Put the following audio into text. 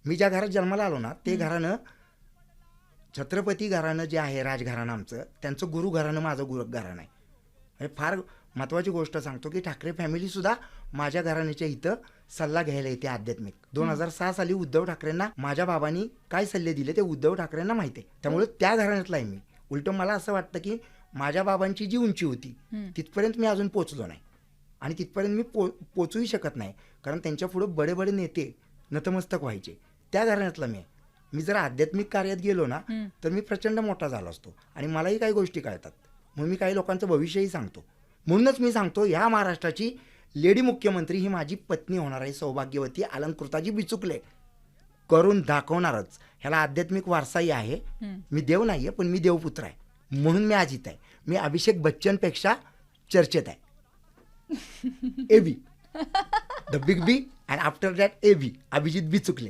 मी ज्या घरात जन्माला आलो ना ते घराणं छत्रपती घराणं जे आहे राजघराणं आमचं, त्यांचं गुरु घराणं माझं गुरु घराणं आहे. हे फार महत्त्वाची गोष्ट सांगतो की ठाकरे फॅमिलीसुद्धा माझ्या घराण्याच्या इथं सल्ला घ्यायला येते आध्यात्मिक. 2006 साली उद्धव ठाकरेंना माझ्या बाबांनी काय सल्ले दिले ते उद्धव ठाकरेंना माहिती आहे. त्यामुळे त्या घराण्यातला आहे मी. उलटं मला असं वाटतं की माझ्या बाबांची जी उंची होती तिथपर्यंत मी अजून पोचलो नाही आणि तिथपर्यंत मी पोचूही शकत नाही, कारण त्यांच्या पुढे बडे बडे नेते नतमस्तक व्हायचे. त्या घराण्यातला मी आहे. मी जर आध्यात्मिक कार्यात गेलो ना तर मी प्रचंड मोठा झालो असतो आणि मलाही काही गोष्टी कळतात, म्हणून मी काही लोकांचं भविष्यही सांगतो. म्हणूनच मी सांगतो ह्या महाराष्ट्राची लेडी मुख्यमंत्री ही माझी पत्नी होणार आहे, सौभाग्यवती अलंकृताजी बिचुकले. करून दाखवणारच. ह्याला आध्यात्मिक वारसाही आहे. मी देव नाही आहे, पण मी देवपुत्र आहे, म्हणून मी आज इथं आहे. मी अभिषेक बच्चनपेक्षा चर्चेत आहे. AB the big B and after that AB Abhijit Bichukale.